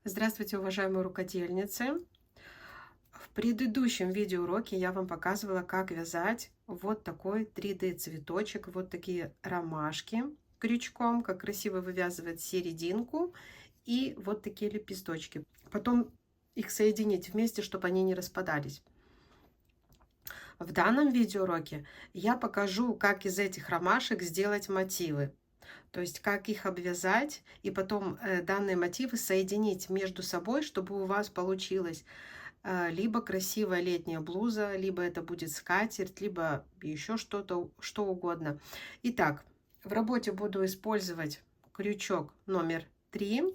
Здравствуйте, уважаемые рукодельницы! В предыдущем видеоуроке я вам показывала, как вязать вот такой 3D цветочек, вот такие ромашки крючком, как красиво вывязывать серединку и вот такие лепесточки. Потом их соединить вместе, чтобы они не распадались. В данном видеоуроке я покажу, как из этих ромашек сделать мотивы. То есть как их обвязать и потом данные мотивы соединить между собой, чтобы у вас получилось либо красивая летняя блуза, либо это будет скатерть, либо еще что-то, что угодно. Итак, в работе буду использовать крючок номер 3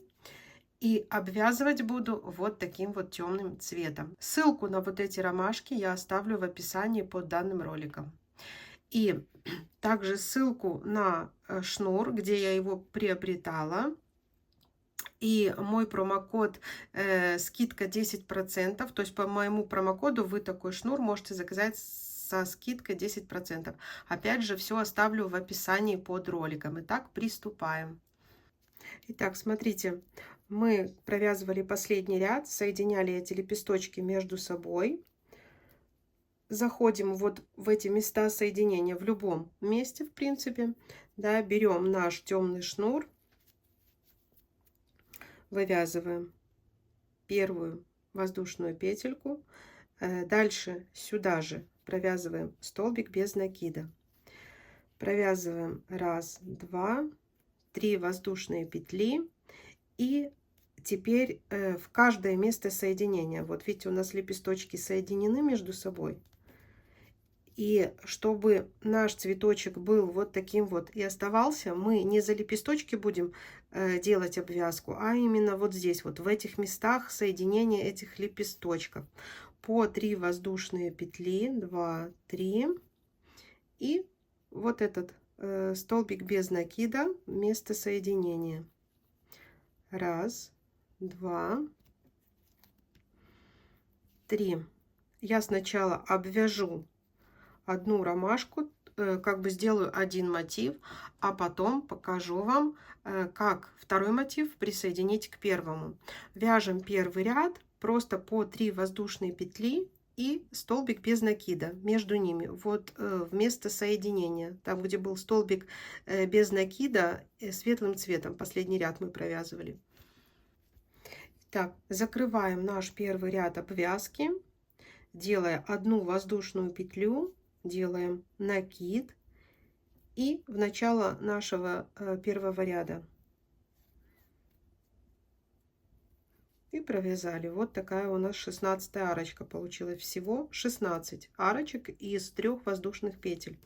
и обвязывать буду вот таким вот темным цветом. Ссылку на вот эти ромашки я оставлю в описании под данным роликом. И также ссылку на шнур, где я его приобретала. И мой промокод скидка 10%. То есть по моему промокоду вы такой шнур можете заказать со скидкой 10%. Опять же, все оставлю в описании под роликом. Итак, приступаем. Итак, смотрите, мы провязывали последний ряд, соединяли эти лепесточки между собой. Заходим вот в эти места соединения в любом месте, в принципе. Да, берем наш темный шнур, вывязываем первую воздушную петельку, дальше сюда же провязываем столбик без накида, провязываем 1, 2, 3 воздушные петли, и теперь в каждое место соединения, вот видите, у нас лепесточки соединены между собой. И чтобы наш цветочек был вот таким вот и оставался, мы не за лепесточки будем делать обвязку, а именно вот здесь, вот в этих местах соединения этих лепесточков. По 3 воздушные петли, 2, 3. И вот этот столбик без накида, место соединения. 1, 2, 3. Я сначала обвяжу одну ромашку, как бы сделаю один мотив, а потом покажу вам, как второй мотив присоединить к первому. Вяжем первый ряд просто по 3 воздушные петли и столбик без накида между ними, вот вместо соединения, там где был столбик без накида, светлым цветом последний ряд мы провязывали. Так, закрываем наш первый ряд обвязки, делая одну воздушную петлю, делаем накид и в начало нашего первого ряда. И провязали. Вот такая у нас 16-я арочка получилась. Всего 16 арочек из 3 воздушных петель.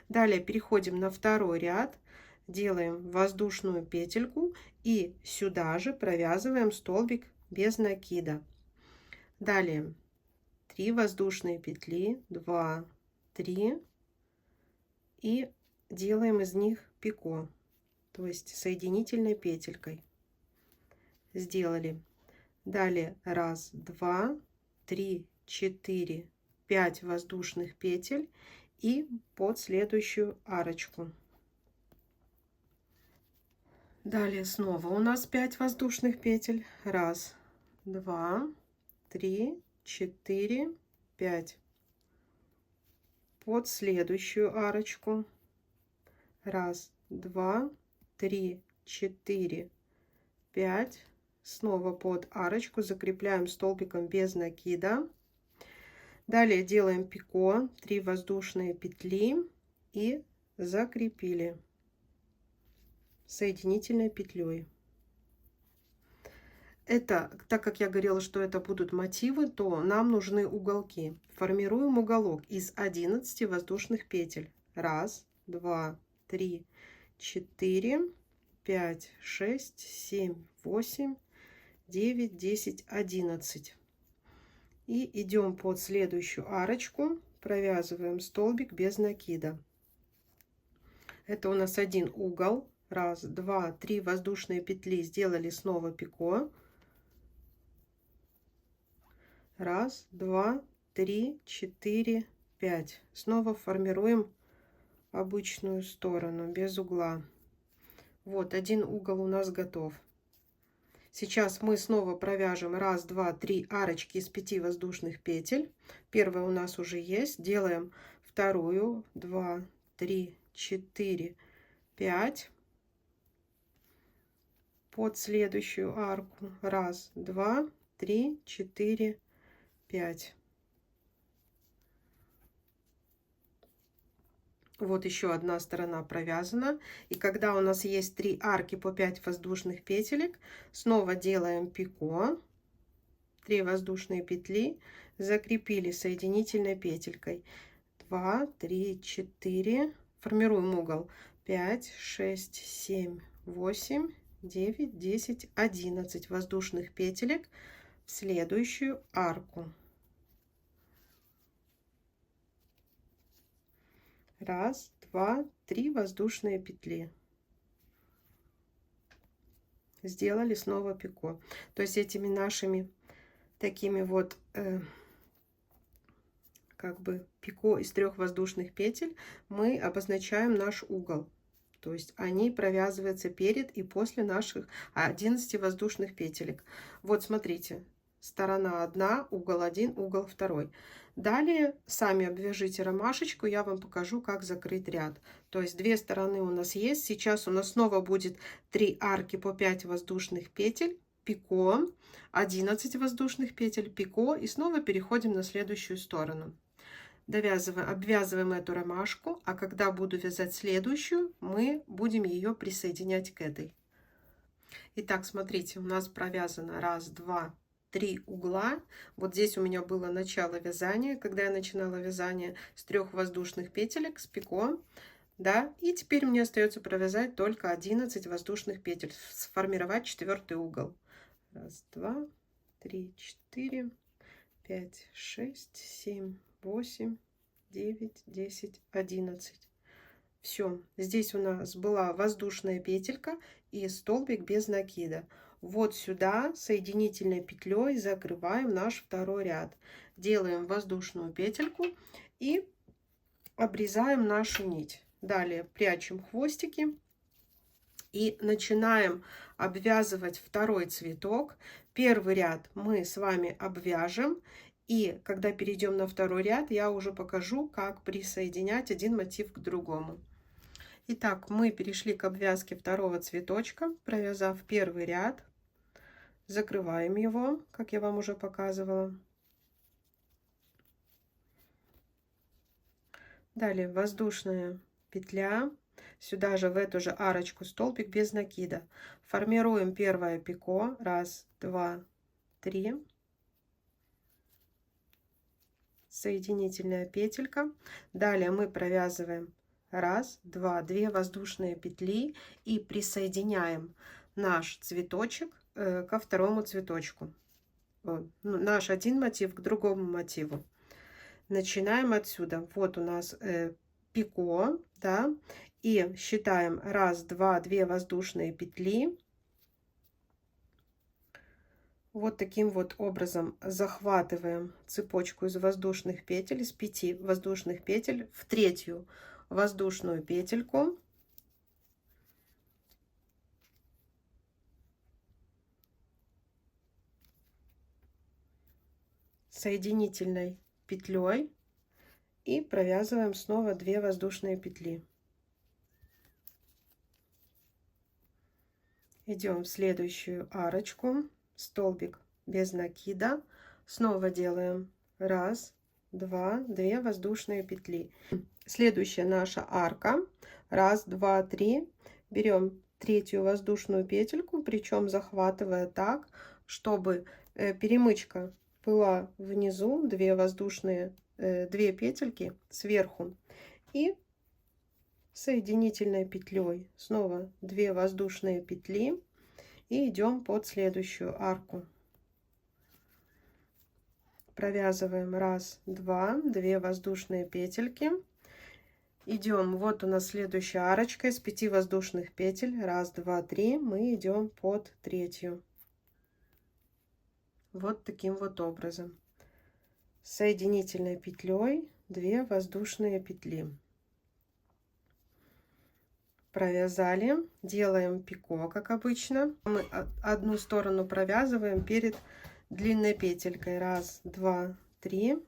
Далее переходим на второй ряд, делаем воздушную петельку и сюда же провязываем столбик без накида. Далее 3 воздушные петли, 2, 3, и делаем из них пико, то есть соединительной петелькой. Сделали. Далее 1, 2, 3, 4, 5 воздушных петель и под следующую арочку. Далее снова у нас 5 воздушных петель. 1, 2, 3, 4, 5. Под следующую арочку. 1, 2, 3, 4, 5. Снова под арочку закрепляем столбиком без накида. Далее делаем пико, 3 воздушные петли и закрепили соединительной петлей. Это, так как я говорила, что это будут мотивы, то нам нужны уголки. Формируем уголок из 11 воздушных петель. 1, 2, 3, 4, 5, 6, 7, 8, 9, 10, 11. И идем под следующую арочку, провязываем столбик без накида. Это у нас один угол. 1, 2, 3 воздушные петли, сделали снова пико. 1, 2, 3, 4, 5. Снова формируем обычную сторону без угла. Вот один угол у нас готов. Сейчас мы снова провяжем 1, 2, 3 арочки из 5 воздушных петель. Первая у нас уже есть. Делаем вторую, 2, 3, 4, 5. Под следующую арку 1, 2, 3, 4, 5. Вот еще одна сторона провязана. И когда у нас есть 3 арки по 5 воздушных петелек, снова делаем пико, 3 воздушные петли, закрепили соединительной петелькой. 2, 3, 4, формируем угол. 5, 6, 7, 8, 9, 10, 11 воздушных петелек в следующую арку. 1, 2, 3 воздушные петли. Сделали снова пико. То есть этими нашими такими вот как бы пико из 3 воздушных петель мы обозначаем наш угол. То есть они провязываются перед и после наших 11 воздушных петелек. Вот смотрите, сторона 1, угол 1, угол 2. Далее сами обвяжите ромашечку, я вам покажу, как закрыть ряд. То есть 2 стороны у нас есть. Сейчас у нас снова будет 3 арки по 5 воздушных петель, пико, 11 воздушных петель, пико, и снова переходим на следующую сторону. Довязываем, обвязываем эту ромашку, а когда буду вязать следующую, мы будем ее присоединять к этой. Итак, смотрите, у нас провязано 1, 2, 3 угла. Вот здесь у меня было начало вязания, когда я начинала вязание с 3 воздушных петелек, с пико, да, и теперь мне остается провязать только 11 воздушных петель, сформировать 4 угол. 1, 2, 3, 4, 5, 6, 7, 8, 9, 10, 11. Все, здесь у нас была воздушная петелька и столбик без накида. Вот сюда соединительной петлей закрываем наш второй ряд. Делаем воздушную петельку и обрезаем нашу нить. Далее прячем хвостики и начинаем обвязывать второй цветок. Первый ряд мы с вами обвяжем. И когда перейдем на второй ряд, я уже покажу, как присоединять один мотив к другому. Итак, мы перешли к обвязке второго цветочка, провязав первый ряд. Закрываем его, как я вам уже показывала. Далее воздушная петля. Сюда же, в эту же арочку, столбик без накида. Формируем первое пико. 1, 2, 3. Соединительная петелька. Далее мы провязываем 1, 2, 2 воздушные петли и присоединяем наш цветочек ко второму цветочку. Наш один мотив к другому мотиву. Начинаем отсюда. Вот у нас пико, да, и считаем 1, 2, 2 воздушные петли. Вот таким вот образом захватываем цепочку из воздушных петель, из 5 воздушных петель в третью воздушную петельку. Соединительной петлей и провязываем снова 2 воздушные петли. Идем в следующую арочку. Столбик без накида, снова делаем 1, 2, 2 воздушные петли. Следующая наша арка. 1, 2, 3. Берем третью воздушную петельку, причем захватывая так, чтобы перемычка была внизу, 2 воздушные, 2 петельки сверху, и соединительной петлей снова 2 воздушные петли. И идем под следующую арку. Провязываем 1, 2, 2 воздушные петельки. Идем, вот у нас следующая арочка из 5 воздушных петель. 1, 2, 3. Мы идем под третью. Вот таким вот образом. Соединительной петлей 2 воздушные петли. провязали, делаем пико, как обычно. Мы одну сторону провязываем перед длинной петелькой. Раз, два, три.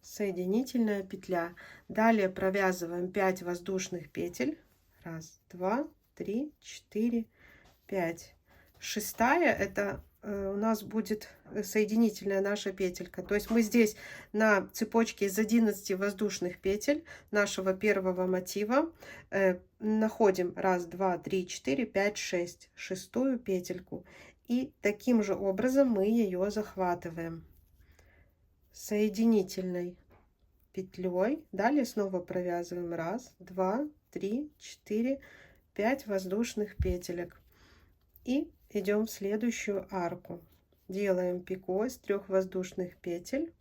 Соединительная петля. Далее провязываем 5 воздушных петель. Раз, два, три, четыре, 5. Шестая это у нас будет соединительная наша петелька. То есть мы здесь на цепочке из 11 воздушных петель нашего первого мотива находим 1, 2, 3, 4, 5, 6 шестую петельку. И таким же образом мы ее захватываем соединительной петлей. Далее снова провязываем 1, 2, 3, 4, 5 воздушных петелек. И идем в следующую арку. Делаем пико из 3 воздушных петель.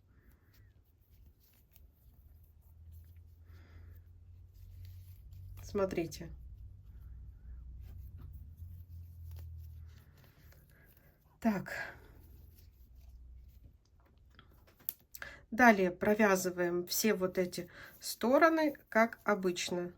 Смотрите. Так. Далее провязываем все вот эти стороны, как обычно.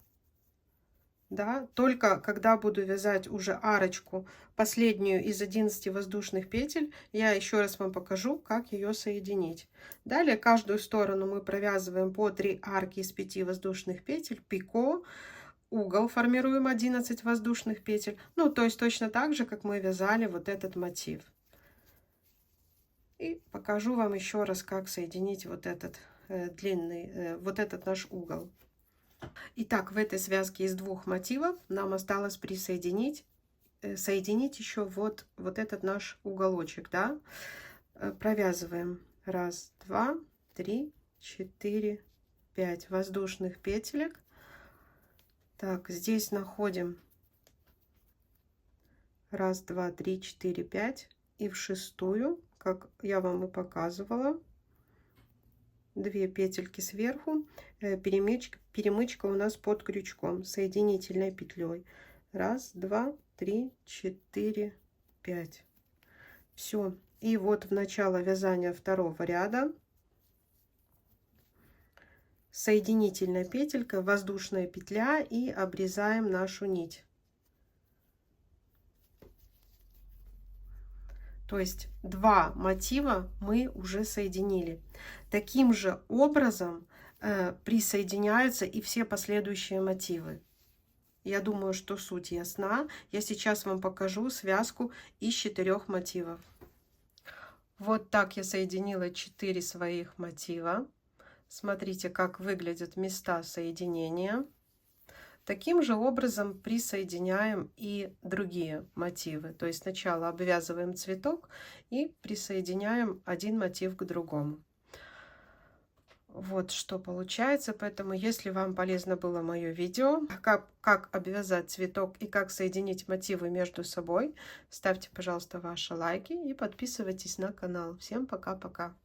Да, только когда буду вязать уже арочку, последнюю из 11 воздушных петель, я еще раз вам покажу, как ее соединить. Далее каждую сторону мы провязываем по 3 арки из 5 воздушных петель, пико, угол формируем 11 воздушных петель. Ну, то есть точно так же, как мы вязали вот этот мотив. И покажу вам еще раз, как соединить вот этот длинный, вот этот наш угол. Итак, в этой связке из 2 мотивов нам осталось присоединить, соединить еще вот этот наш уголочек, да. Провязываем 1, 2, 3, 4, 5 воздушных петелек. Так, здесь находим 1, 2, 3, 4, 5 и в шестую, как я вам и показывала, 2 петельки сверху, перемычка у нас под крючком, соединительной петлей. 1, 2, 3, 4, 5. Все. И вот в начало вязания второго ряда соединительная петелька, воздушная петля и обрезаем нашу нить. То есть 2 мотива мы уже соединили. Таким же образом присоединяются и все последующие мотивы. Я думаю, что суть ясна. Я сейчас вам покажу связку из 4 мотивов. Вот так я соединила 4 своих мотива. Смотрите, как выглядят места соединения. Таким же образом присоединяем и другие мотивы. То есть сначала обвязываем цветок и присоединяем один мотив к другому. Вот что получается. Поэтому, если вам полезно было мое видео, как обвязать цветок и как соединить мотивы между собой, ставьте, пожалуйста, ваши лайки и подписывайтесь на канал. Всем пока-пока!